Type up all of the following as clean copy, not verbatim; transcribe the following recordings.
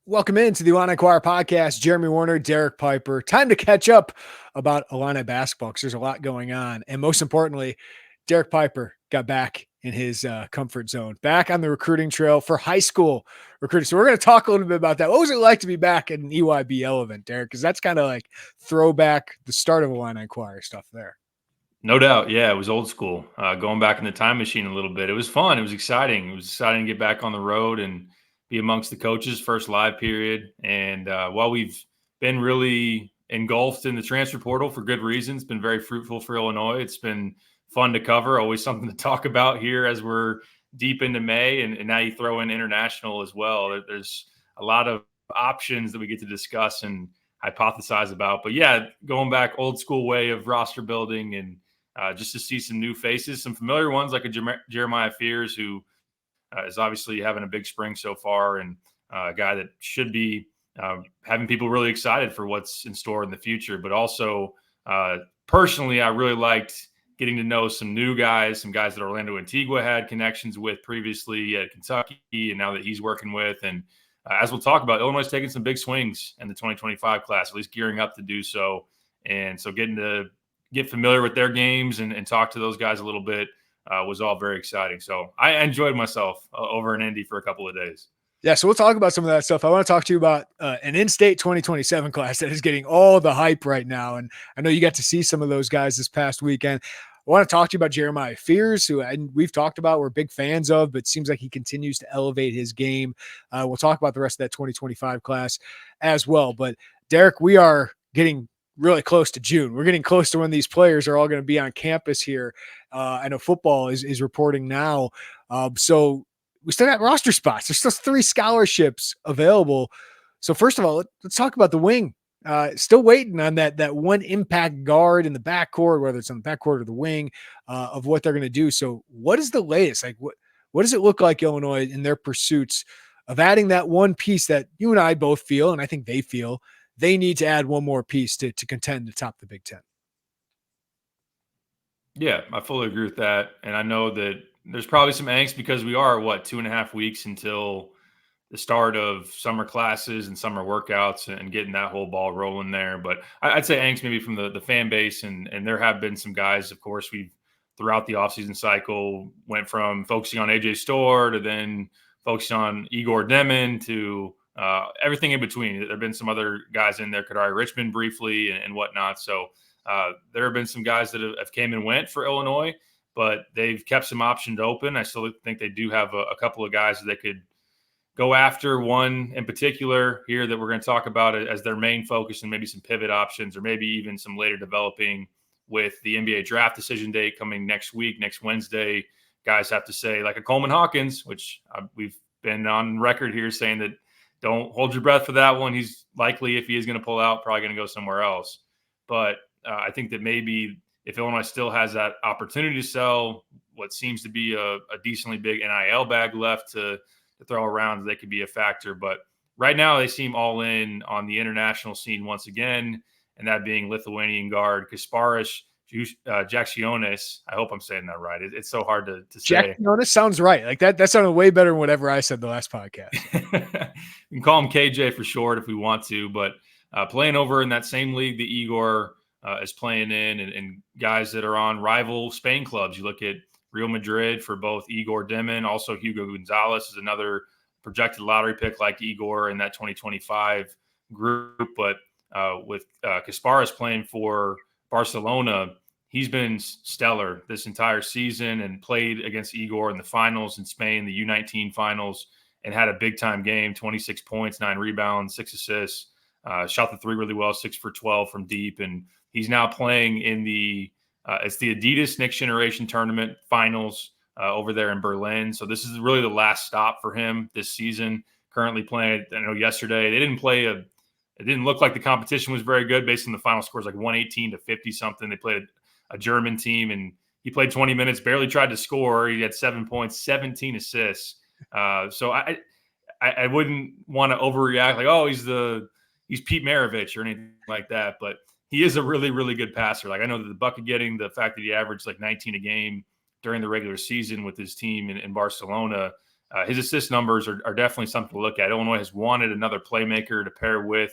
Welcome into the Illini Inquirer Podcast. Jeremy Werner, Derek Piper. Time to catch up about Illini basketball because there's a lot going on. And most importantly, Derek Piper got back in his comfort zone, back on the recruiting trail for high school recruiting. So we're going to talk a little bit about that. What was it like to be back at an EYBL event, Derek? Because that's kind of like throwback the start of Illini Inquirer stuff there. No doubt. Yeah, it was old school. Going back in the time machine a little bit. It was fun. It was exciting. It was exciting to get back on the road and be amongst the coaches, first live period. And while we've been really engulfed in the transfer portal for good reasons, been very fruitful for Illinois. It's been fun to cover, always something to talk about here as we're deep into May. And now you throw in international as well. There's a lot of options that we get to discuss and hypothesize about. But yeah, going back old school way of roster building and just to see some new faces, some familiar ones like a Jeremiah Fears, who is obviously having a big spring so far, and a guy that should be having people really excited for what's in store in the future. But also, personally, I really liked getting to know some new guys, some guys that Orlando Antigua had connections with previously at Kentucky, and now that he's working with. And as we'll talk about, Illinois is taking some big swings in the 2025 class, at least gearing up to do so. And so getting to get familiar with their games and talk to those guys a little bit was all very exciting. So I enjoyed myself over in Indy for a couple of days. Yeah, so we'll talk about some of that stuff. I want to talk to you about an in-state 2027 class that is getting all the hype right now. And I know you got to see some of those guys this past weekend. I want to talk to you about Jeremiah Fears, who we've talked about, we're big fans of, but it seems like he continues to elevate his game. We'll talk about the rest of that 2025 class as well. But Derek, we are getting really close to June. We're getting close to when these players are all going to be on campus here. I know football is reporting now. So we still got roster spots. There's still 3 scholarships available. So first of all, let's talk about the wing. Still waiting on that one impact guard in the backcourt, whether it's on the backcourt or the wing, of what they're going to do. So what is the latest? Like what does it look like, Illinois, in their pursuits of adding that one piece that you and I both feel, and I think they feel, they need to add one more piece to contend to top the Big Ten? Yeah, I fully agree with that. And I know that there's probably some angst because we are, 2.5 weeks until the start of summer classes and summer workouts and getting that whole ball rolling there. But I'd say angst maybe from the fan base. And there have been some guys, of course, we've throughout the offseason cycle went from focusing on AJ Storr to then focusing on Igor Demin to everything in between. There have been some other guys in there, Kadari Richmond briefly and whatnot. So there have been some guys that have came and went for Illinois, but they've kept some options open. I still think they do have a couple of guys that they could go after. One in particular here that we're going to talk about as their main focus, and maybe some pivot options or maybe even some later developing with the NBA draft decision date coming next week, next Wednesday. Guys have to say, like a Coleman Hawkins, which we've been on record here saying that don't hold your breath for that one. He's likely, if he is going to pull out, probably going to go somewhere else. But I think that maybe if Illinois still has that opportunity to sell what seems to be a decently big NIL bag left to throw around, they could be a factor. But right now they seem all in on the international scene once again, and that being Lithuanian guard Kasparas Jakucionis. I hope I'm saying that right. It's so hard to say. Jakucionis sounds right. Like that sounded way better than whatever I said the last podcast. You can call him KJ for short if we want to, but playing over in that same league that Igor is playing in, and guys that are on rival Spain clubs. You look at Real Madrid for both Igor Demin, also Hugo Gonzalez is another projected lottery pick like Igor in that 2025 group. But with Kasparas playing for Barcelona, he's been stellar this entire season and played against Igor in the finals in Spain, the U19 finals, and had a big-time game, 26 points, 9 rebounds, 6 assists, shot the 3 really well, 6 for 12 from deep. And he's now playing in it's the Adidas Next Generation Tournament finals over there in Berlin. So this is really the last stop for him this season. Currently playing, I know yesterday, they didn't play it didn't look like the competition was very good based on the final scores, like 118 to 50 something. They played a German team, and he played 20 minutes, barely tried to score. He had 7 points, 17 assists. So I wouldn't want to overreact like, oh, he's Pete Maravich or anything like that. But he is a really, really good passer. Like I know that the bucket getting, the fact that he averaged like 19 a game during the regular season with his team in Barcelona, his assist numbers are definitely something to look at. Illinois has wanted another playmaker to pair with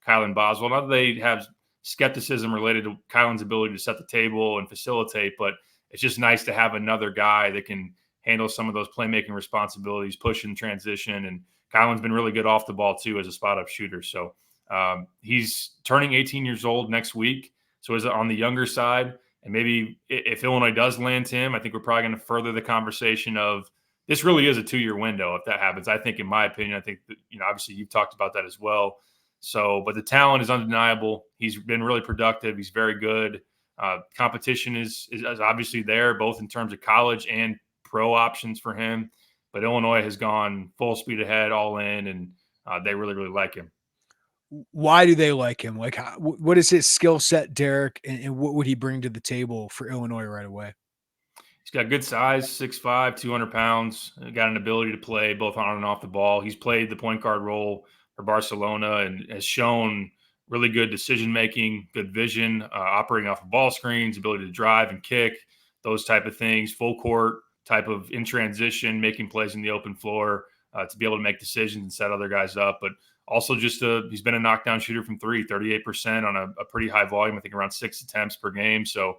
Kylan Boswell. Not that they have skepticism related to Kylan's ability to set the table and facilitate, but it's just nice to have another guy that can handle some of those playmaking responsibilities, push in transition. And Kylan's been really good off the ball too as a spot-up shooter. So he's turning 18 years old next week. So is it on the younger side? And maybe if Illinois does land him, I think we're probably going to further the conversation of this really is a 2-year window if that happens. I think, in my opinion, I think that, obviously you've talked about that as well. So, but the talent is undeniable. He's been really productive. He's very good. Competition is obviously there, both in terms of college and pro options for him. But Illinois has gone full speed ahead, all in, and they really, really like him. Why do they like him? Like, what is his skill set, Derek, and what would he bring to the table for Illinois right away? He's got good size, 6'5", 200 pounds, got an ability to play both on and off the ball. He's played the point guard role for Barcelona and has shown really good decision-making, good vision, operating off of ball screens, ability to drive and kick, those type of things, full court type of in transition, making plays in the open floor to be able to make decisions and set other guys up. But also just he's been a knockdown shooter from three, 38% on a pretty high volume, I think around 6 attempts per game. So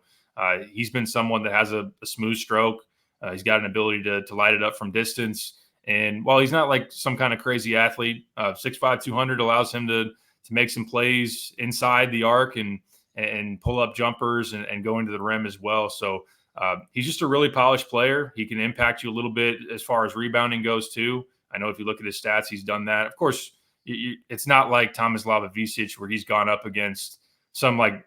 he's been someone that has a smooth stroke. He's got an ability to light it up from distance. And while he's not like some kind of crazy athlete, 6'5", 200 allows him to make some plays inside the arc and pull up jumpers and go into the rim as well. So he's just a really polished player. He can impact you a little bit as far as rebounding goes too. I know if you look at his stats, he's done that. Of course, it's not like Tomislav Vicic where he's gone up against some like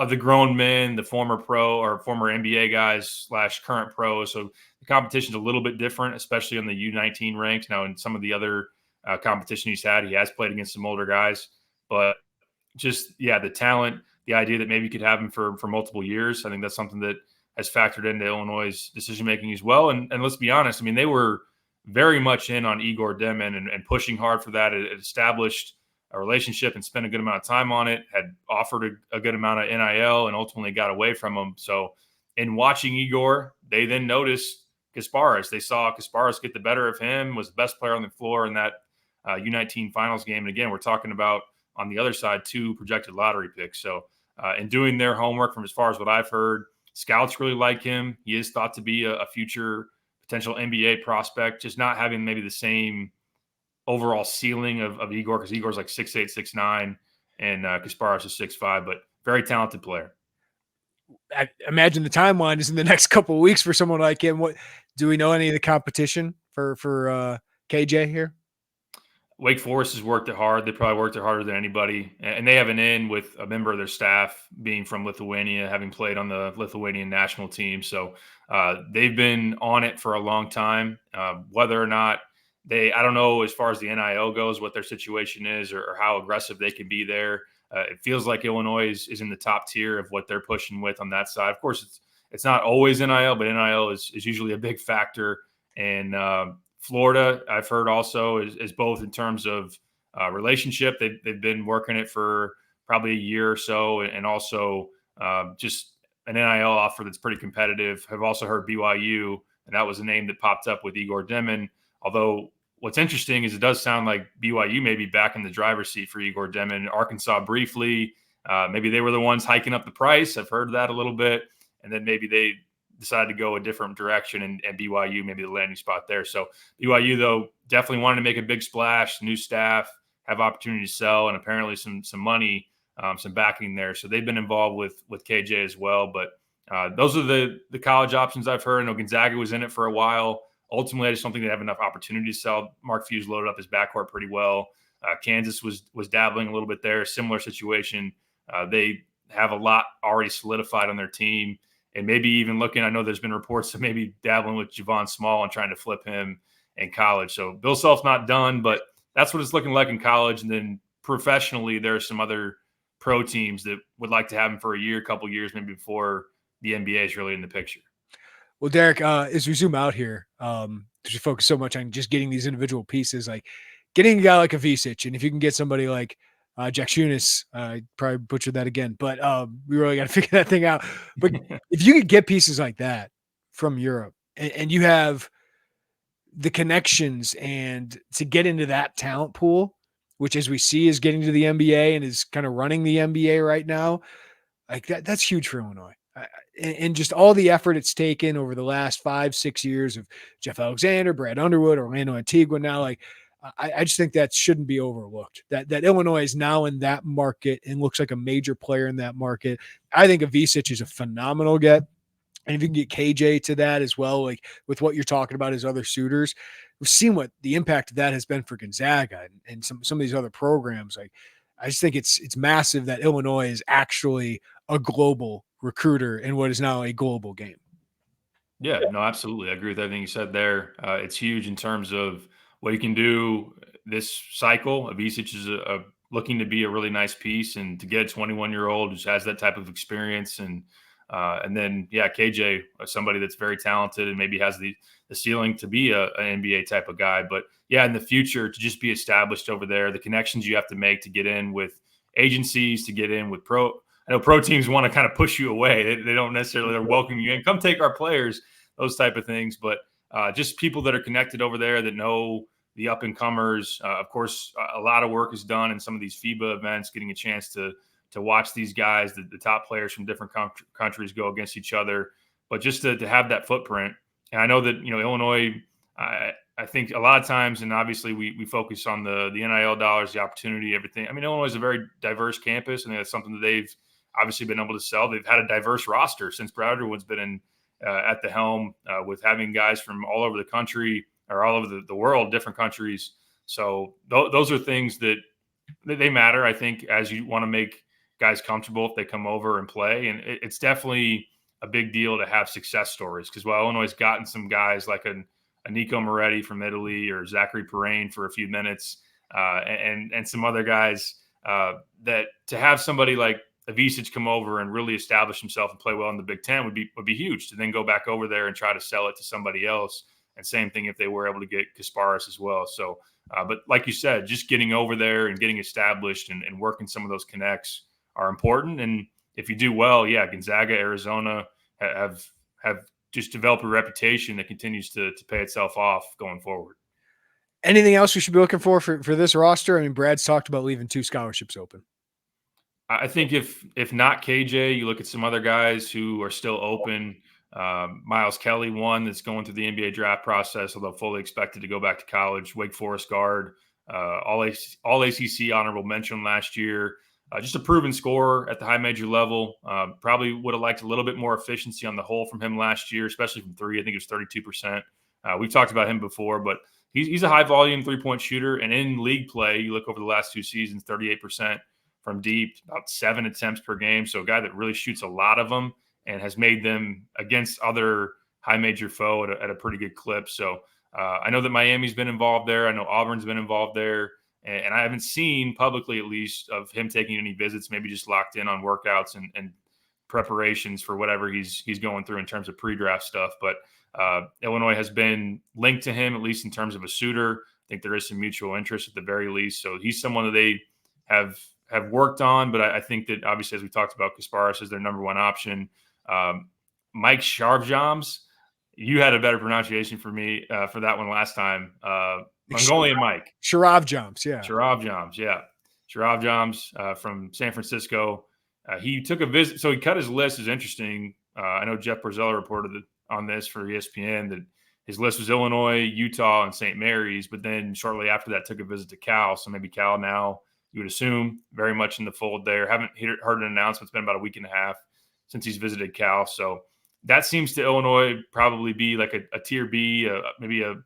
the grown men, the former pro or former NBA guys / current pros. So the competition's a little bit different, especially on the U19 ranks. Now in some of the other competition he's had, he has played against some older guys. But just, the talent, the idea that maybe you could have him for multiple years, I think that's something that has factored into Illinois' decision-making as well. And let's be honest, I mean, they were very much in on Igor Demin and pushing hard for that. It established a relationship and spent a good amount of time on it, had offered a good amount of NIL and ultimately got away from him. So in watching Igor, they then noticed Kasparas. They saw Kasparas get the better of him, was the best player on the floor in that U19 finals game. And again, we're talking about on the other side, 2 projected lottery picks. So in doing their homework from as far as what I've heard, scouts really like him. He is thought to be a future potential NBA prospect, just not having maybe the same overall ceiling of Igor, because Igor's like 6'8", 6'9", and Kasparas is 6'5", but very talented player. I imagine the timeline is in the next couple of weeks for someone like him. What do we know any of the competition for KJ here? Wake Forest has worked it hard. They probably worked it harder than anybody. And they have an in with a member of their staff being from Lithuania, having played on the Lithuanian national team. So they've been on it for a long time. Whether or not I don't know as far as the NIL goes, what their situation is or how aggressive they can be there. It feels like Illinois is in the top tier of what they're pushing with on that side. Of course, it's not always NIL, but NIL is usually a big factor. And Florida, I've heard also is both in terms of relationship. They've been working it for probably a year or so, and also just an NIL offer that's pretty competitive. I've also heard BYU, and that was a name that popped up with Igor Demin. Although what's interesting is it does sound like BYU may be back in the driver's seat for Igor Demin. Arkansas briefly, maybe they were the ones hiking up the price. I've heard that a little bit, and then maybe they decided to go a different direction and BYU maybe the landing spot there. So BYU, though, definitely wanted to make a big splash, new staff, have opportunity to sell, and apparently some money, some backing there. So they've been involved with KJ as well. But those are the college options I've heard. I know Gonzaga was in it for a while. Ultimately, I just don't think they have enough opportunity to sell. Mark Few's loaded up his backcourt pretty well. Kansas was dabbling a little bit there, similar situation. They have a lot already solidified on their team. And maybe even looking, I know there's been reports of maybe dabbling with Javon Small and trying to flip him in college. So Bill Self's not done, but that's what it's looking like in college. And then professionally, there are some other pro teams that would like to have him for a year, couple years, maybe before the NBA is really in the picture. Well, Derek, as we zoom out here, because we focus so much on just getting these individual pieces, like getting a guy like a Vicic, and if you can get somebody like Jakucionis, I probably butchered that again, but we really got to figure that thing out. But if you could get pieces like that from Europe, and you have the connections and to get into that talent pool, which as we see is getting to the NBA and is kind of running the NBA right now, like that's huge for Illinois. And just all the effort it's taken over the last 5-6 years of Jeff Alexander, Brad Underwood, Orlando Antigua now, like I just think that shouldn't be overlooked. That Illinois is now in that market and looks like a major player in that market. I think Avicic is a phenomenal get. And if you can get KJ to that as well, like with what you're talking about as other shooters, we've seen what the impact of that has been for Gonzaga and some of these other programs. Like I just think it's massive that Illinois is actually a global recruiter in what is now a global game. Yeah, no, absolutely. I agree with everything you said there. It's huge in terms of what you can do this cycle. Avicic is looking to be a really nice piece, and to get a 21-year-old who has that type of experience, and then KJ, somebody that's very talented and maybe has the ceiling to be an NBA type of guy. But yeah, in the future, to just be established over there, the connections you have to make to get in with agencies, to get in with I know pro teams want to kind of push you away. They don't necessarily, they're welcoming you in. Come take our players, those type of things. But just people that are connected over there that know the up and comers. Of course, a lot of work is done in some of these FIBA events, getting a chance to watch these guys, the top players from different countries go against each other. But just to have that footprint. And I know that, Illinois, I think a lot of times, and obviously we focus on the NIL dollars, the opportunity, everything. I mean, Illinois is a very diverse campus, and that's something that they've obviously been able to sell. They've had a diverse roster since Brad Underwood's been in at the helm, with having guys from all over the country or all over the world, different countries. So those are things that they matter, I think, as you want to make guys comfortable if they come over and play. And it's definitely a big deal to have success stories, because while Illinois has gotten some guys like a Nico Moretti from Italy or Zachary Perrine for a few minutes, and some other guys, that to have somebody like Avicic come over and really establish himself and play well in the Big Ten would be huge, to then go back over there and try to sell it to somebody else. And same thing if they were able to get Kasparis as well. So, but like you said, just getting over there and getting established and working some of those connects are important. And if you do well, Gonzaga, Arizona have just developed a reputation that continues to pay itself off going forward. Anything else we should be looking for this roster? I mean, Brad's talked about leaving 2 scholarships open. I think if not KJ, you look at some other guys who are still open. Miles Kelly, one that's going through the NBA draft process, although fully expected to go back to college. Wake Forest guard, all ACC honorable mention last year. Just a proven scorer at the high major level. Probably would have liked a little bit more efficiency on the whole from him last year, especially from three. I think it was 32%. We've talked about him before, but he's a high volume 3-point shooter. And in league play, you look over the last 2 seasons, 38% from deep, about 7 attempts per game. So a guy that really shoots a lot of them and has made them against other high major foe at a pretty good clip. So I know that Miami's been involved there. I know Auburn's been involved there. And I haven't seen publicly, at least, of him taking any visits, maybe just locked in on workouts and preparations for whatever he's going through in terms of pre-draft stuff. But Illinois has been linked to him, at least in terms of a suitor. I think there is some mutual interest at the very least. So he's someone that they have worked on. But I think that, obviously, as we talked about, Kasparis is their number one option. Mike Sharvjams, you had a better pronunciation for me for that one last time. Mongolian Mike. Sharvjams, yeah. Sharvjams from San Francisco. He took a visit. So he cut his list. Is interesting. I know Jeff Borzella reported on this for ESPN that his list was Illinois, Utah, and St. Mary's. But then shortly after that, took a visit to Cal. So maybe Cal now, you would assume, very much in the fold there. Haven't heard an announcement. It's been about a week and a half since he's visited Cal. So that seems to Illinois probably be like a tier B, maybe a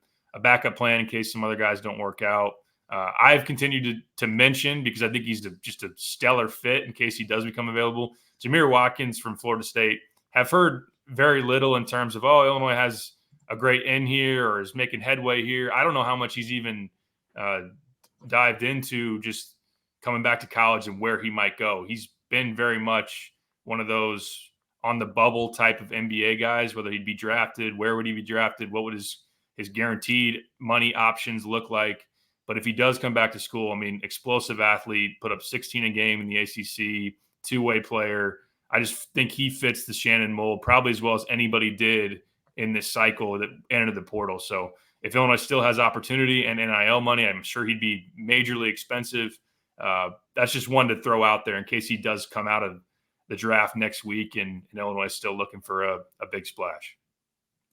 backup plan in case some other guys don't work out. I've continued to mention, because I think he's just a stellar fit in case he does become available, Jameer Watkins from Florida State. Have heard very little in terms of, Illinois has a great in here or is making headway here. I don't know how much he's even dived into just coming back to college and where he might go. He's been very much one of those on the bubble type of NBA guys, whether he'd be drafted, where would he be drafted, what would his guaranteed money options look like. But if he does come back to school, I mean, explosive athlete, put up 16 a game in the ACC, two-way player. I just think he fits the Shannon mold probably as well as anybody did in this cycle that entered the portal. So if Illinois still has opportunity and NIL money, I'm sure he'd be majorly expensive. That's just one to throw out there in case he does come out of the draft next week and Illinois is still looking for a big splash.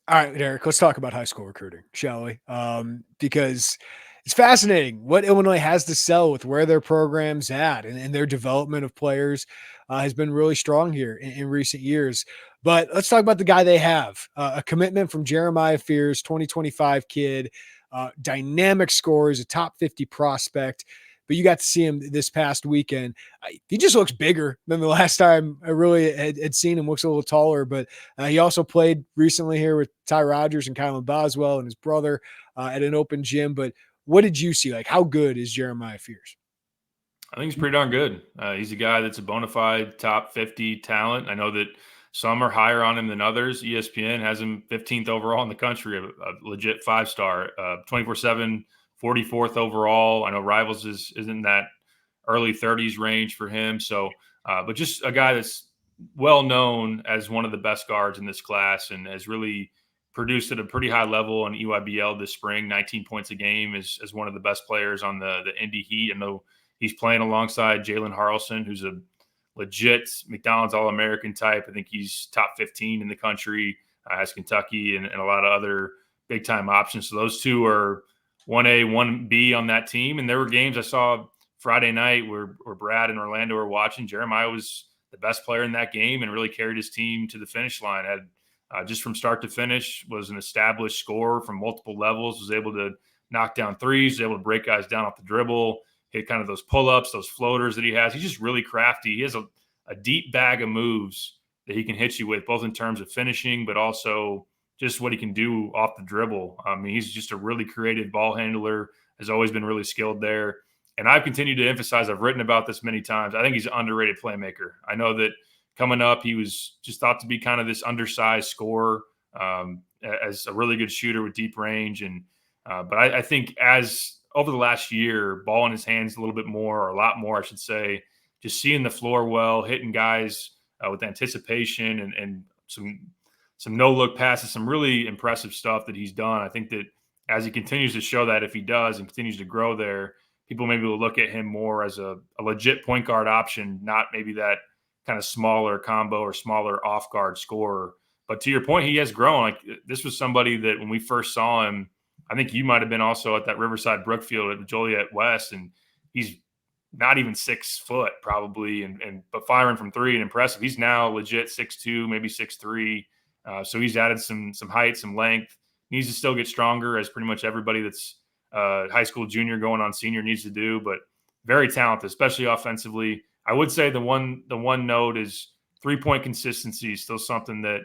All right, Derek, let's talk about high school recruiting, shall we? Because it's fascinating what Illinois has to sell with where their program's at, and their development of players has been really strong here in recent years. But let's talk about the guy they have. A commitment from Jeremiah Fears, 2025 kid, dynamic scores, a top 50 prospect. But you got to see him this past weekend. He just looks bigger than the last time I really had seen him. Looks a little taller, but he also played recently here with Ty Rogers and Kylan Boswell and his brother at an open gym. But what did you see? Like, how good is Jeremiah Fears? I think he's pretty darn good. He's a guy that's a bona fide top 50 talent. I know that some are higher on him than others. ESPN has him 15th overall in the country, a legit 5-star, 24/7, 44th overall. I know Rivals is in that early 30s range for him. So, but just a guy that's well known as one of the best guards in this class and has really produced at a pretty high level in EYBL this spring. 19 points a game is one of the best players on the Indy Heat. I know he's playing alongside Jalen Harrelson, who's a legit McDonald's All-American type. I think he's top 15 in the country, has Kentucky and a lot of other big-time options. So those two are 1A, 1B on that team. And there were games I saw Friday night where Brad and Orlando were watching. Jeremiah was the best player in that game and really carried his team to the finish line. Had just from start to finish, was an established scorer from multiple levels, was able to knock down threes, was able to break guys down off the dribble, hit kind of those pull-ups, those floaters that he has. He's just really crafty. He has a deep bag of moves that he can hit you with, both in terms of finishing, but also just what he can do off the dribble. I mean, he's just a really creative ball handler, has always been really skilled there. And I've continued to emphasize, I've written about this many times, I think he's an underrated playmaker. I know that coming up, he was just thought to be kind of this undersized scorer, as a really good shooter with deep range. And but I think as over the last year, ball in his hands a little bit more, or a lot more, I should say, just seeing the floor well, hitting guys with anticipation and some no-look passes, some really impressive stuff that he's done. I think that as he continues to show that, if he does and continues to grow there, people maybe will look at him more as a legit point guard option, not maybe that kind of smaller combo or smaller off-guard scorer. But to your point, he has grown. Like, this was somebody that when we first saw him, I think you might have been also at that Riverside Brookfield at Joliet West, and he's not even 6 foot probably, but firing from three and impressive. He's now legit 6'2", maybe 6'3". So he's added some height, some length. Needs to still get stronger, as pretty much everybody that's high school junior going on senior needs to do, but very talented, especially offensively. I would say the one note is 3-point consistency is still something that,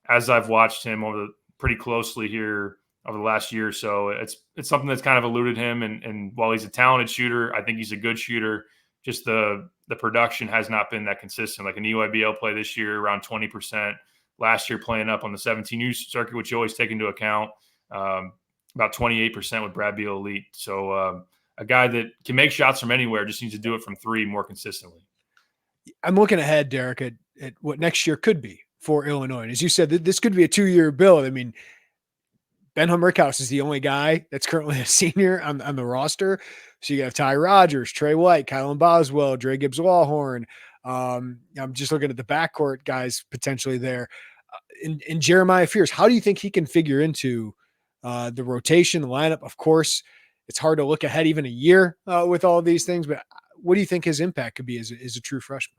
as I've watched him pretty closely here over the last year or so, it's something that's kind of eluded him. And while he's a talented shooter, I think he's a good shooter. Just the production has not been that consistent. Like an EYBL play this year, around 20%. Last year playing up on the 17U circuit, which you always take into account, about 28% with Brad Beal Elite. So a guy that can make shots from anywhere, just needs to do it from three more consistently. I'm looking ahead, Derek, at what next year could be for Illinois. And as you said, this could be a 2-year build. I mean, Ben Humrickhouse is the only guy that's currently a senior on the roster. So you have Ty Rogers, Trey White, Kylan Boswell, Dre Gibbs-Wallhorn. I'm just looking at the backcourt guys potentially there. In Jeremiah Fears, how do you think he can figure into the rotation, the lineup? Of course, it's hard to look ahead even a year with all of these things, but what do you think his impact could be as a true freshman?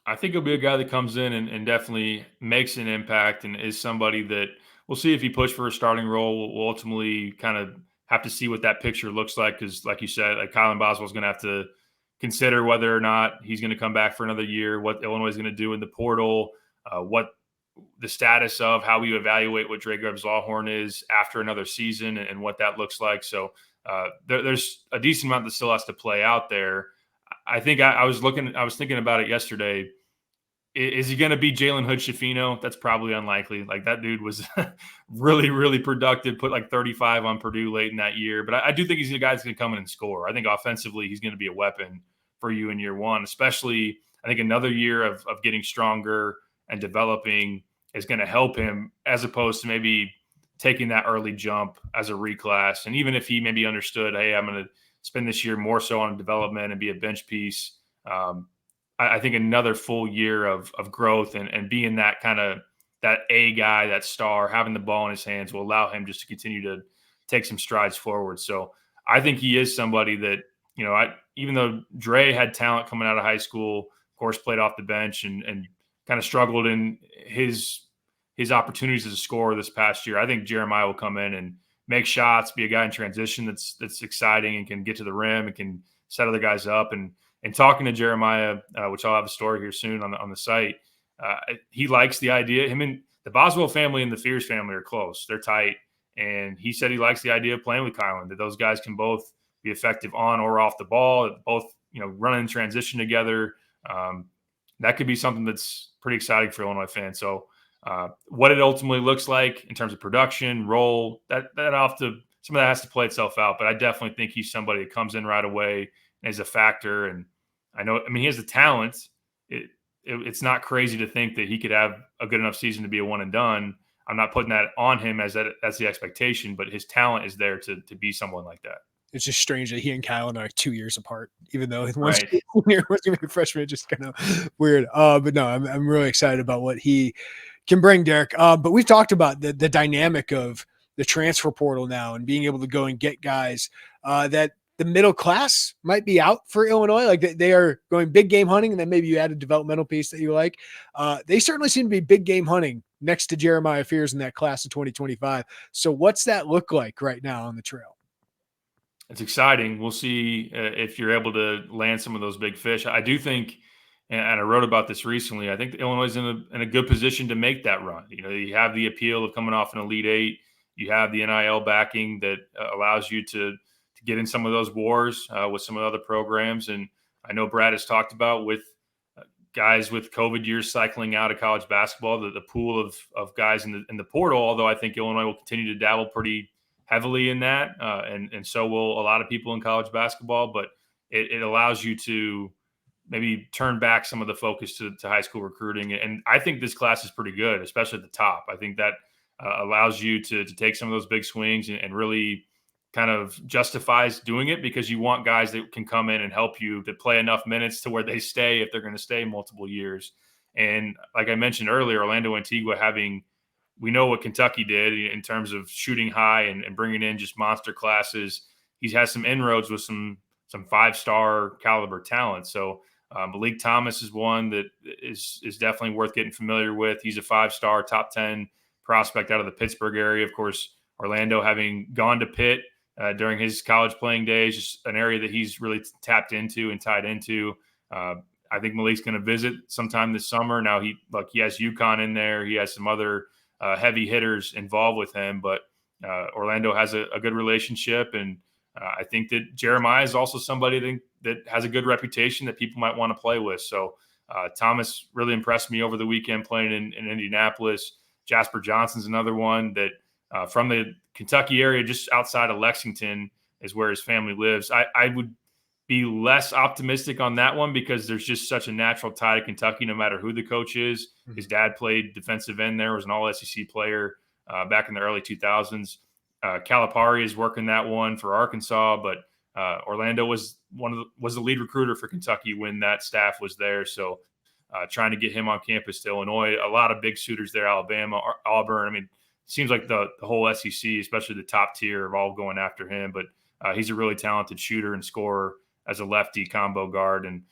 I think he'll be a guy that comes in and definitely makes an impact and is somebody that we'll see if he pushed for a starting role. We'll ultimately kind of have to see what that picture looks like, because like you said, like Kylan Boswell is going to have to consider whether or not he's going to come back for another year, what Illinois is going to do in the portal, what the status of how we evaluate what Dre Gibbs-Wallhorn is after another season and what that looks like. So there's a decent amount that still has to play out there. I think I was thinking about it yesterday. Is he going to be Jalen Hood-Schifino? That's probably unlikely. Like, that dude was really, really productive, put like 35 on Purdue late in that year. But I do think he's a guy that's going to come in and score. I think offensively he's going to be a weapon for you in year one, especially I think another year of getting stronger and developing is going to help him, as opposed to maybe taking that early jump as a reclass. And even if he maybe understood, hey, I'm going to spend this year more so on development and be a bench piece, I think another full year of growth and being that kind of that A guy, that star, having the ball in his hands will allow him just to continue to take some strides forward. So I think he is somebody that, even though Dre had talent coming out of high school, of course, played off the bench and kind of struggled in his opportunities as a scorer this past year, I think Jeremiah will come in and make shots, be a guy in transition that's exciting and can get to the rim and can set other guys up. And talking to Jeremiah, which I'll have a story here soon on the site, he likes the idea. Him and the Boswell family and the Fears family are close. They're tight. And he said he likes the idea of playing with Kylan, that those guys can both be effective on or off the ball, both, running in transition together. That could be something that's pretty exciting for Illinois fans. So what it ultimately looks like in terms of production, role, some of that has to play itself out. But I definitely think he's somebody that comes in right away and is a factor. And he has the talent. It's not crazy to think that he could have a good enough season to be a one and done. I'm not putting that on him as that's the expectation, but his talent is there to be someone like that. It's just strange that he and Kylan are like 2 years apart, even though one's Right. going to be a freshman. It's just kind of weird. But no, I'm really excited about what he can bring, Derek. But we've talked about the dynamic of the transfer portal now and being able to go and get guys that the middle class might be out for Illinois. Like they are going big game hunting, and then maybe you add a developmental piece that you like. They certainly seem to be big game hunting next to Jeremiah Fears in that class of 2025. So what's that look like right now on the trail? It's exciting. We'll see if you're able to land some of those big fish. I do think, and I wrote about this recently, I think Illinois is in a good position to make that run. You have the appeal of coming off an Elite Eight. You have the NIL backing that allows you to get in some of those wars with some of the other programs. And I know Brad has talked about with guys with COVID years cycling out of college basketball, the pool of guys in the portal, although I think Illinois will continue to dabble pretty heavily in that. And so will a lot of people in college basketball, but it allows you to maybe turn back some of the focus to high school recruiting. And I think this class is pretty good, especially at the top. I think that allows you to take some of those big swings and really kind of justifies doing it, because you want guys that can come in and help you to play enough minutes to where they stay if they're going to stay multiple years. And like I mentioned earlier, Orlando Antigua we know what Kentucky did in terms of shooting high and bringing in just monster classes. He's had some inroads with some 5-star caliber talent. So Malik Thomas is one that is definitely worth getting familiar with. He's a 5-star top 10 prospect out of the Pittsburgh area. Of course, Orlando having gone to Pitt during his college playing days, just an area that he's really tapped into and tied into. I think Malik's going to visit sometime this summer. Now he has UConn in there. He has some other heavy hitters involved with him, but Orlando has a good relationship. And I think that Jeremiah is also somebody that has a good reputation that people might want to play with. So Thomas really impressed me over the weekend playing in Indianapolis. Jasper Johnson's another one that from the Kentucky area, just outside of Lexington is where his family lives. I would be less optimistic on that one because there's just such a natural tie to Kentucky, no matter who the coach is. Mm-hmm. His dad played defensive end there, was an all-SEC player back in the early 2000s. Calipari is working that one for Arkansas, but Orlando was the lead recruiter for Kentucky when that staff was there. So trying to get him on campus to Illinois, a lot of big suitors there, Alabama, Auburn. I mean, it seems like the whole SEC, especially the top tier, are all going after him. But he's a really talented shooter and scorer as a lefty combo guard. And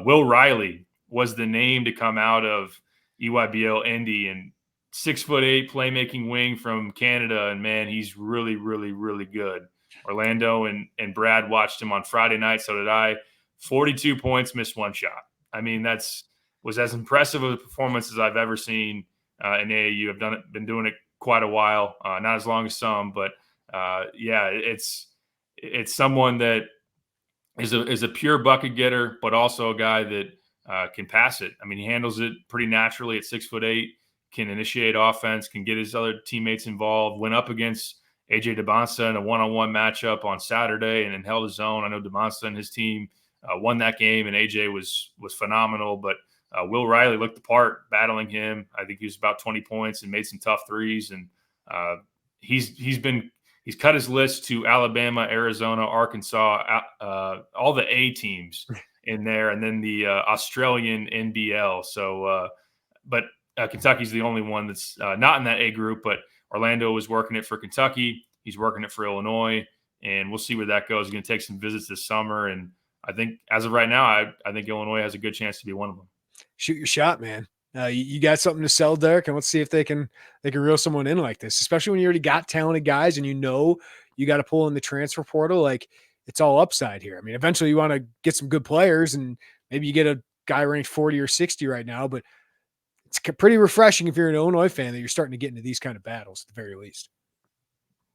Will Riley was the name to come out of EYBL Indy, and 6'8" playmaking wing from Canada. And man, he's really, really, really good. Orlando and Brad watched him on Friday night. So did I. 42 points, missed one shot. I mean, was as impressive of a performance as I've ever seen in AAU. I've been doing it quite a while, not as long as some, but it's someone that is a pure bucket getter, but also a guy that can pass it. I mean, he handles it pretty naturally at 6'8", can initiate offense, can get his other teammates involved. Went up against AJ DeBonsta in a one-on-one matchup on Saturday and then held his own. I know DeBonsta and his team won that game, and AJ was phenomenal. But Will Riley looked the part battling him. I think he was about 20 points and made some tough threes. And he's cut his list to Alabama, Arizona, Arkansas, all the A teams in there, and then the Australian NBL. So, but Kentucky's the only one that's not in that A group. But Orlando was working it for Kentucky. He's working it for Illinois, and we'll see where that goes. He's going to take some visits this summer, and I think as of right now, I think Illinois has a good chance to be one of them. Shoot your shot, man. You got something to sell, Derek, and let's see if they can reel someone in like this, especially when you already got talented guys and you got to pull in the transfer portal. Like, it's all upside here. I mean, eventually you want to get some good players, and maybe you get a guy ranked 40 or 60 right now, but it's pretty refreshing if you're an Illinois fan that you're starting to get into these kind of battles at the very least.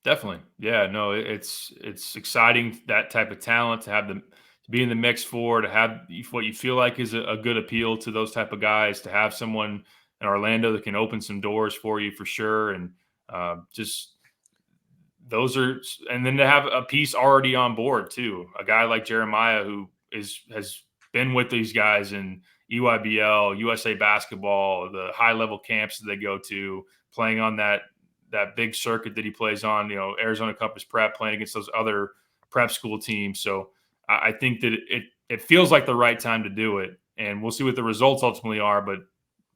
Definitely. Yeah, no, it's exciting, that type of talent to be in the mix for, to have what you feel like is a good appeal to those type of guys, to have someone in Orlando that can open some doors for you for sure. And just those are, and then to have a piece already on board too, a guy like Jeremiah who has been with these guys in EYBL, USA basketball, the high level camps that they go to, playing on that big circuit that he plays on, Arizona Compass Prep, playing against those other prep school teams. So I think that it feels like the right time to do it, and we'll see what the results ultimately are, but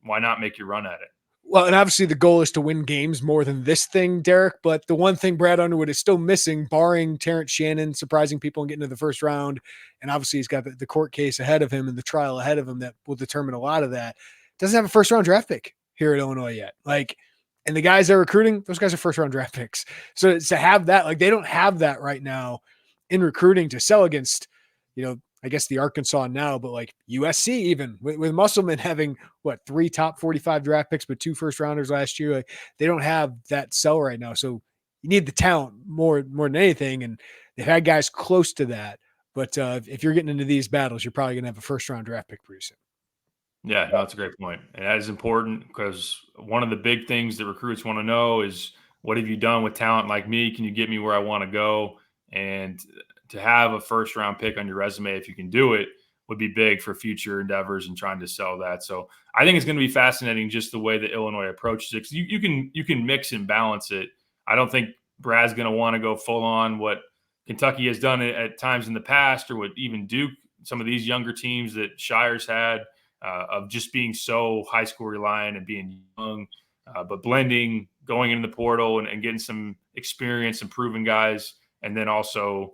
why not make your run at it? Well, and obviously the goal is to win games more than this thing, Derek, but the one thing Brad Underwood is still missing, barring Terrence Shannon surprising people and getting to the first round, and obviously he's got the court case ahead of him and the trial ahead of him that will determine a lot of that, doesn't have a first-round draft pick here at Illinois yet. And the guys they're recruiting, those guys are first-round draft picks. So to have that, they don't have that right now in recruiting to sell against, I guess the Arkansas now, but USC even with Musselman having 3 top 45 draft picks, but 2 first rounders last year. They don't have that sell right now. So you need the talent more than anything. And they've had guys close to that. But if you're getting into these battles, you're probably going to have a first round draft pick pretty soon. Yeah, no, that's a great point. And that is important because one of the big things that recruits want to know is, what have you done with talent like me? Can you get me where I want to go? And to have a first round pick on your resume, if you can do it, would be big for future endeavors and trying to sell that. So I think it's going to be fascinating just the way that Illinois approaches it. 'Cause you can mix and balance it. I don't think Brad's going to want to go full on what Kentucky has done at times in the past, or what even Duke, some of these younger teams that Shire's had, of just being so high school reliant and being young, but blending, going into the portal and getting some experience and proven guys, and then also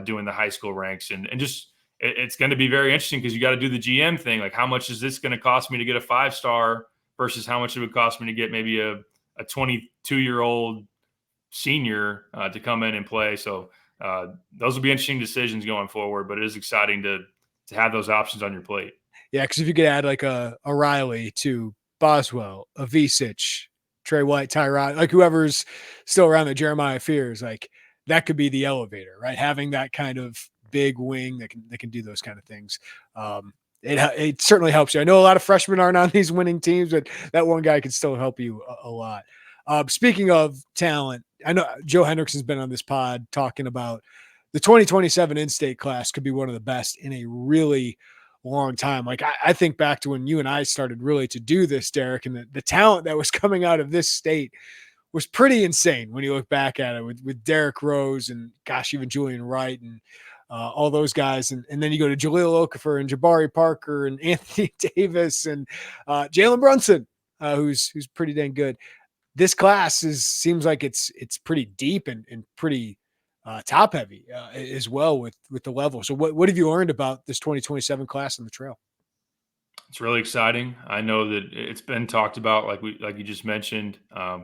doing the high school ranks. And just it's going to be very interesting because you got to do the GM thing. Like, how much is this going to cost me to get a 5-star versus how much it would cost me to get maybe a 22-year-old senior to come in and play. So those will be interesting decisions going forward, but it is exciting to have those options on your plate. Yeah, because if you could add a Riley to Boswell, a Visic, Trey White, Tyrod, whoever's still around that Jeremiah fears, that could be the elevator, right? Having that kind of big wing that can do those kind of things. It certainly helps you. I know a lot of freshmen aren't on these winning teams, but that one guy can still help you a lot. Speaking of talent, I know Joe Hendrickson's been on this pod talking about the 2027 in-state class could be one of the best in a really long time. I think back to when you and I started really to do this, Derek, and the talent that was coming out of this state was pretty insane when you look back at it with Derrick Rose and even Julian Wright and all those guys. And then you go to Jaleel Okafor and Jabari Parker and Anthony Davis and Jalen Brunson, who's pretty dang good. This class seems like it's pretty deep and pretty top heavy as well with the level. So what have you learned about this 2027 class on the trail? It's really exciting. I know that it's been talked about, like you just mentioned,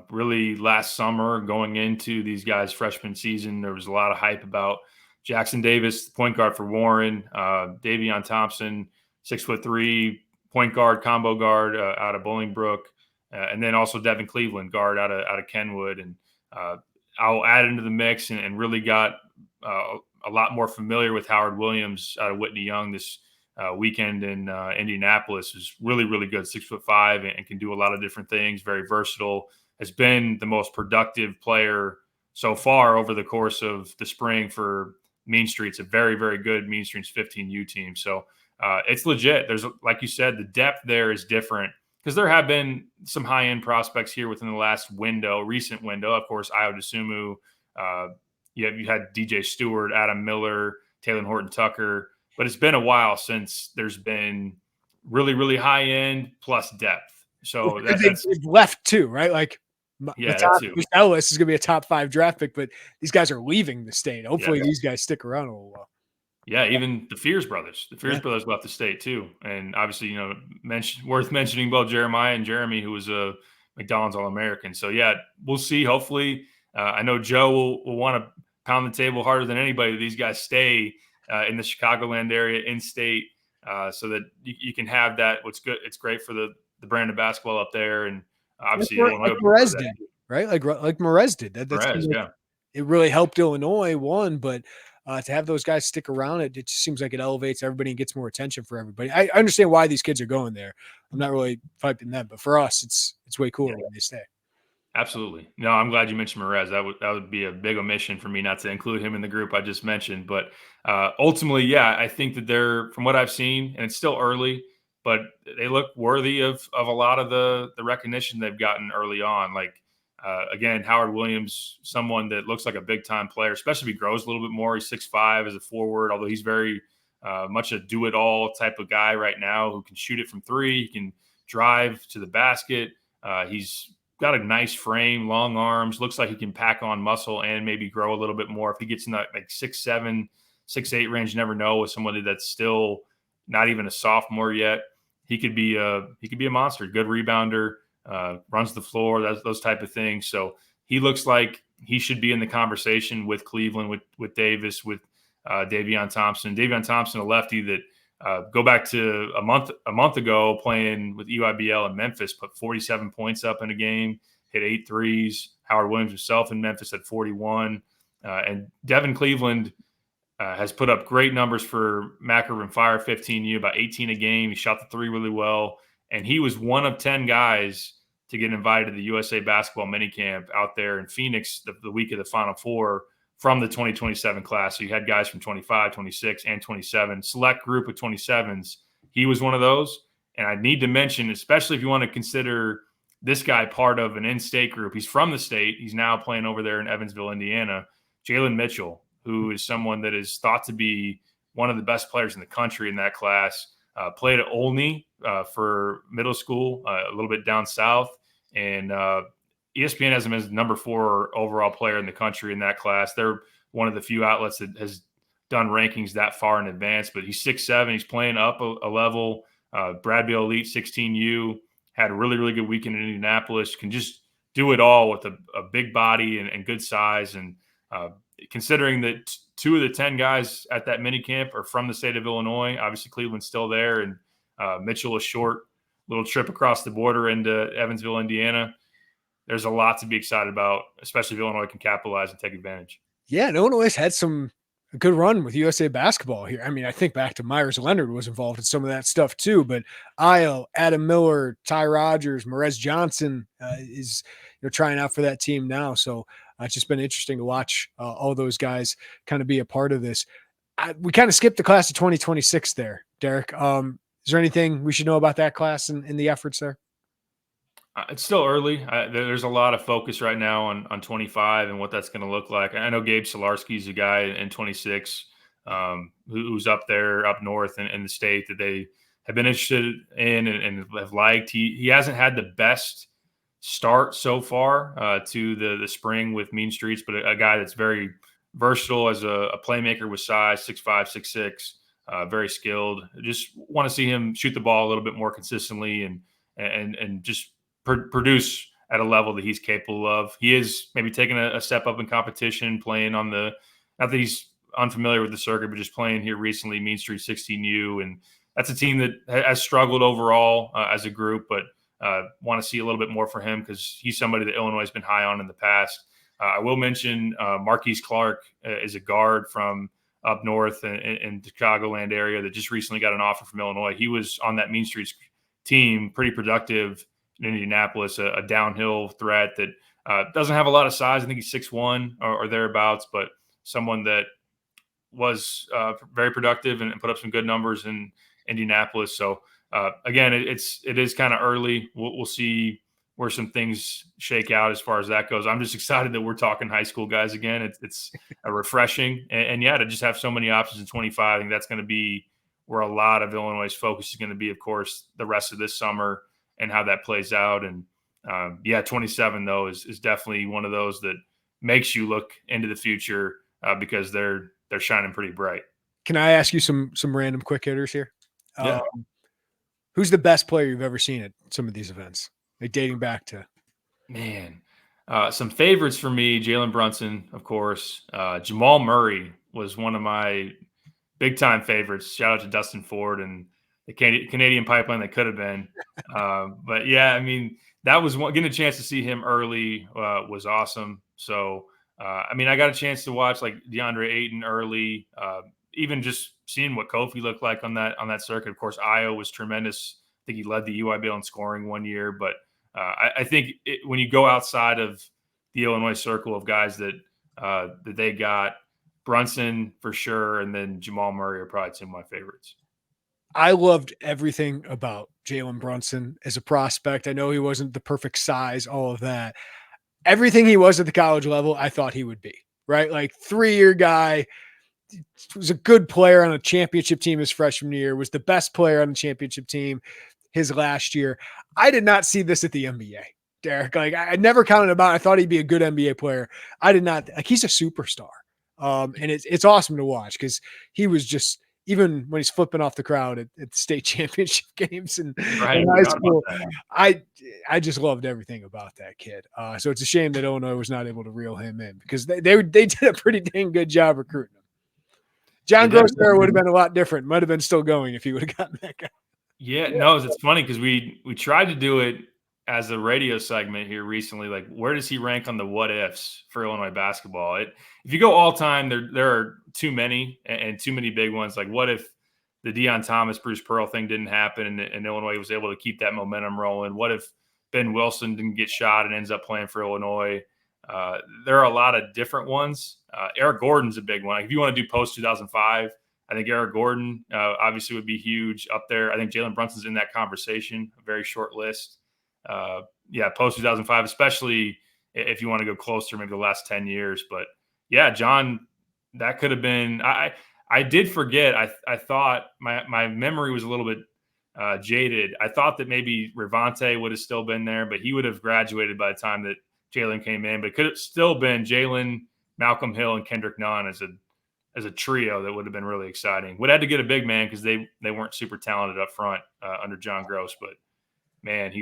really last summer going into these guys' freshman season. There was a lot of hype about Jackson Davis, point guard for Warren, Davion Thompson, 6'3", point guard, combo guard out of Bolingbrook, and then also Devin Cleveland, guard out of Kenwood. And I'll add into the mix and really got a lot more familiar with Howard Williams out of Whitney Young this weekend in Indianapolis. Is really, really good, 6'5", and can do a lot of different things. Very versatile. Has been the most productive player so far over the course of the spring for Mean Streets, a very, very good Mean Streets 15U team. So it's legit. There's, like you said, the depth there is different because there have been some high-end prospects here within the recent window. Of course, Io DeSumo, you had DJ Stewart, Adam Miller, Taylor Horton-Tucker, but it's been a while since there's been really, really high-end plus depth. So that's left too, right? Like, yeah, that too. Ellis is going to be a top 5 draft pick, but these guys are leaving the state. Hopefully, these guys stick around a little while. Yeah, even the Fears brothers. The Fears brothers left the state too, and obviously, worth mentioning both Jeremiah and Jeremy, who was a McDonald's All-American. So yeah, we'll see. Hopefully, I know Joe will want to pound the table harder than anybody. These guys stay in the Chicagoland area, in state, so that you can have that. What's good? It's great for the brand of basketball up there, and obviously, like Merez did, right? Like Merez did. It really helped Illinois, but to have those guys stick around, it just seems like it elevates everybody and gets more attention for everybody. I understand why these kids are going there. I'm not really fighting them, but for us, it's way cooler when they stay. Absolutely. No, I'm glad you mentioned Merez. That would be a big omission for me not to include him in the group I just mentioned. But ultimately, yeah, I think that they're, from what I've seen, and it's still early, but they look worthy of a lot of the recognition they've gotten early on. Like, again, Howard Williams, someone that looks like a big-time player, especially if he grows a little bit more. He's 6'5" as a forward, although he's very much a do-it-all type of guy right now who can shoot it from three. He can drive to the basket. He's got a nice frame, long arms, looks like he can pack on muscle and maybe grow a little bit more. If he gets in that 6'7", 6'8" range, you never know, with somebody that's still not even a sophomore yet. He could be a monster, good rebounder, runs the floor, those type of things. So he looks like he should be in the conversation with Cleveland, with Davis, with Davion Thompson. Davion Thompson, a lefty that go back to a month ago playing with EYBL in Memphis, put 47 points up in a game, hit 8 threes. Howard Williams himself in Memphis at 41. And Devin Cleveland has put up great numbers for Macker and Fire 15U, about 18 a game. He shot the three really well. And he was one of 10 guys to get invited to the USA Basketball minicamp out there in Phoenix the week of the Final Four from the 2027 class. So you had guys from 25, 26, and 27, select group of 27s. He was one of those. And I need to mention, especially if you want to consider this guy part of an in-state group, he's from the state. He's now playing over there in Evansville, Indiana. Jalen Mitchell, who is someone that is thought to be one of the best players in the country in that class. Played at Olney for middle school, a little bit down south. And ESPN has him as number 4 overall player in the country in that class. They're one of the few outlets that has done rankings that far in advance. But he's 6'7". He's playing up a level. Bradville Elite 16U, had a really, really good weekend in Indianapolis. Can just do it all with a big body and good size. And considering that 2 of the 10 guys at that minicamp are from the state of Illinois, obviously Cleveland's still there, and Mitchell, a short little trip across the border into Evansville, Indiana. There's a lot to be excited about, especially if Illinois can capitalize and take advantage. Yeah, and Illinois has had a good run with USA Basketball here. I mean, I think back to Myers Leonard was involved in some of that stuff too, but Io, Adam Miller, Ty Rogers, Merez Johnson is trying out for that team now. So it's just been interesting to watch all those guys kind of be a part of this. We kind of skipped the class of 2026 there, Derek. Is there anything we should know about that class and the efforts there? It's still early. There's a lot of focus right now on 25 and what that's going to look like. I know Gabe Solarski is a guy in 26 who's up there, up north in the state that they have been interested in and have liked. He hasn't had the best start so far to the spring with Mean Streets, but a guy that's very versatile as a playmaker with size, 6'5", 6'6", very skilled. Just want to see him shoot the ball a little bit more consistently and just produce at a level that he's capable of. He is maybe taking a step up in competition, playing on not that he's unfamiliar with the circuit, but just playing here recently, Mean Street 16U. And that's a team that has struggled overall as a group, but want to see a little bit more for him because he's somebody that Illinois has been high on in the past. I will mention Marquise Clark is a guard from up north in the Chicagoland area that just recently got an offer from Illinois. He was on that Mean Streets team, pretty productive in Indianapolis, a downhill threat that doesn't have a lot of size. I think he's 6'1" or thereabouts, but someone that was very productive and put up some good numbers in Indianapolis. So again, it is kind of early. We'll see where some things shake out as far as that goes. I'm just excited that we're talking high school guys again. It's a refreshing, and yeah, to just have so many options in 25. I think that's going to be where a lot of Illinois' focus is going to be, of course, the rest of this summer and how that plays out. And 27 though is definitely one of those that makes you look into the future because they're shining pretty bright. Can I ask you some random quick hitters here? Yeah. Who's the best player you've ever seen at some of these events? Like dating back to, man, some favorites for me: Jalen Brunson, of course. Jamal Murray was one of my big time favorites. Shout out to Dustin Ford and the Canadian pipeline that could have been. But yeah, I mean, that was getting a chance to see him early was awesome. So I mean, I got a chance to watch like DeAndre Ayton early. Even just seeing what Kofi looked like on that circuit. Of course, Io was tremendous. I think he led the UIBL in scoring one year, but I think when you go outside of the Illinois circle of guys that they got, Brunson for sure, and then Jamal Murray are probably two of my favorites. I loved everything about Jalen Brunson as a prospect. I know he wasn't the perfect size, all of that. Everything he was at the college level, I thought he would be, right? Like 3-year guy, was a good player on a championship team his freshman year, was the best player on the championship team his last year. I did not see this at the NBA, Derek. Like I never counted him out. I thought he'd be a good NBA player. I did not. Like he's a superstar. And it's awesome to watch because he was just, even when he's flipping off the crowd at the state championship games and in high school, I just loved everything about that kid. So it's a shame that Illinois was not able to reel him in because they did a pretty dang good job recruiting him. John Gross era would have been a lot different. Might have been still going if he would have gotten that guy. Yeah, no, it's funny because we tried to do it as a radio segment here recently. Like, where does he rank on the what ifs for Illinois basketball? If you go all time, there are too many and too many big ones. Like, what if the Deion Thomas, Bruce Pearl thing didn't happen and Illinois was able to keep that momentum rolling? What if Ben Wilson didn't get shot and ends up playing for Illinois? There are a lot of different ones. Eric Gordon's a big one. Like, if you want to do post 2005, I think Eric Gordon obviously would be huge up there. I think Jalen Brunson's in that conversation, a very short list. Post 2005, especially if you want to go closer, maybe the last 10 years. But yeah, John, that could have been, I did forget. I thought my memory was a little bit jaded. I thought that maybe Rivante would have still been there, but he would have graduated by the time that Jalen came in. But it could have still been Jalen, Malcolm Hill, and Kendrick Nunn as a trio that would have been really exciting. Would have had to get a big man because they weren't super talented up front under John Gross, but man,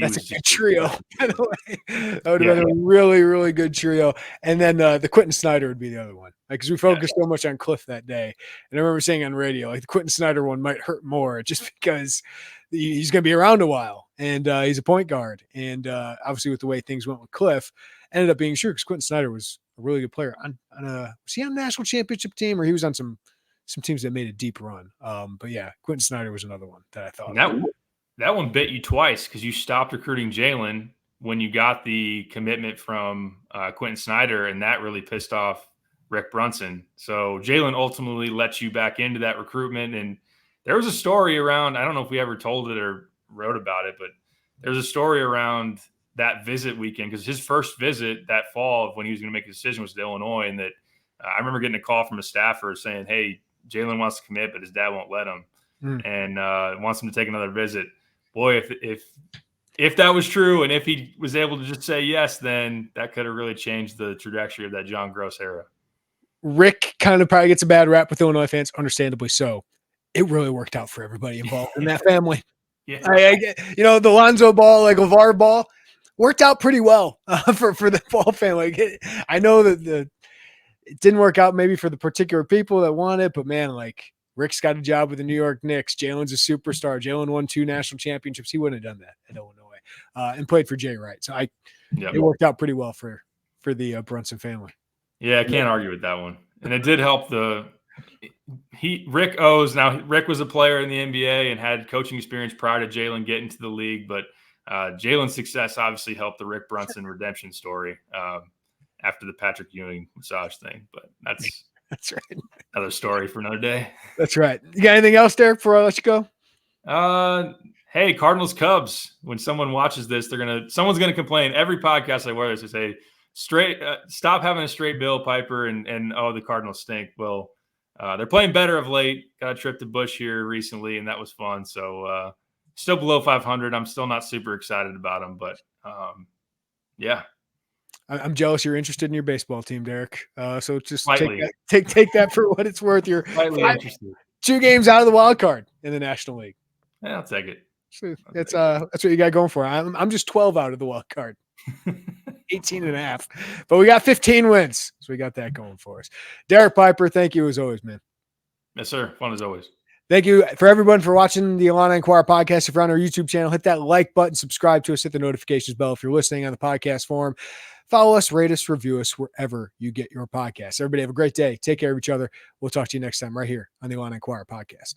that's a good trio, by the way. That would have been a really, really good trio. And then the Quentin Snyder would be the other one. Like, because we focused so much on Cliff that day. And I remember saying on radio, like, the Quentin Snyder one might hurt more just because he's going to be around a while. And he's a point guard. And obviously with the way things went with Cliff, ended up being true because Quentin Snyder was a really good player. Was he on a national championship team or he was on some teams that made a deep run? But yeah, Quentin Snyder was another one that I thought. That one bit you twice because you stopped recruiting Jalen when you got the commitment from Quentin Snyder, and that really pissed off Rick Brunson. So Jalen ultimately let you back into that recruitment. And there was a story around, I don't know if we ever told it or wrote about it, but there's a story around that visit weekend because his first visit that fall of when he was going to make a decision was to Illinois. And that I remember getting a call from a staffer saying, hey, Jalen wants to commit, but his dad won't let him and wants him to take another visit. Boy, if that was true and if he was able to just say yes, then that could have really changed the trajectory of that John Gross era. Rick kind of probably gets a bad rap with Illinois fans, understandably so. It really worked out for everybody involved in that family. Yeah, the Lonzo Ball, like LeVar Ball, worked out pretty well for the Ball family. I know that it didn't work out maybe for the particular people that want it, but man, like, Rick's got a job with the New York Knicks. Jalen's a superstar. Jalen won 2 national championships. He wouldn't have done that at Illinois and played for Jay Wright. So it worked out pretty well for the Brunson family. Yeah, I can't argue with that one. And it did help Rick owes. Now, Rick was a player in the NBA and had coaching experience prior to Jalen getting to the league, but Jalen's success obviously helped the Rick Brunson redemption story after the Patrick Ewing massage thing. But that's right. Another story for another day. That's right. You got anything else, Derek, before I let you go? Hey, Cardinals Cubs. When someone watches this, someone's gonna complain. Every podcast I wear this, they say stop having a straight bill, Piper, and oh, the Cardinals stink. Well, they're playing better of late. Got a trip to Busch here recently, and that was fun. So still below 500. I'm still not super excited about them, but yeah. I'm jealous you're interested in your baseball team, Derek. So just Slightly. take that for what it's worth. You're Slightly interested. 2 games out of the wild card in the National League. Yeah, I'll take it. So that's what you got going for. I'm just 12 out of the wild card. 18 and a half. But we got 15 wins. So we got that going for us. Derek Piper, thank you as always, man. Yes, sir. Fun as always. Thank you for everyone for watching the Illini Inquirer Podcast. If you're on our YouTube channel, hit that like button, subscribe to us, hit the notifications bell if you're listening on the podcast forum. Follow us, rate us, review us wherever you get your podcasts. Everybody have a great day. Take care of each other. We'll talk to you next time right here on the Illini Inquirer Podcast.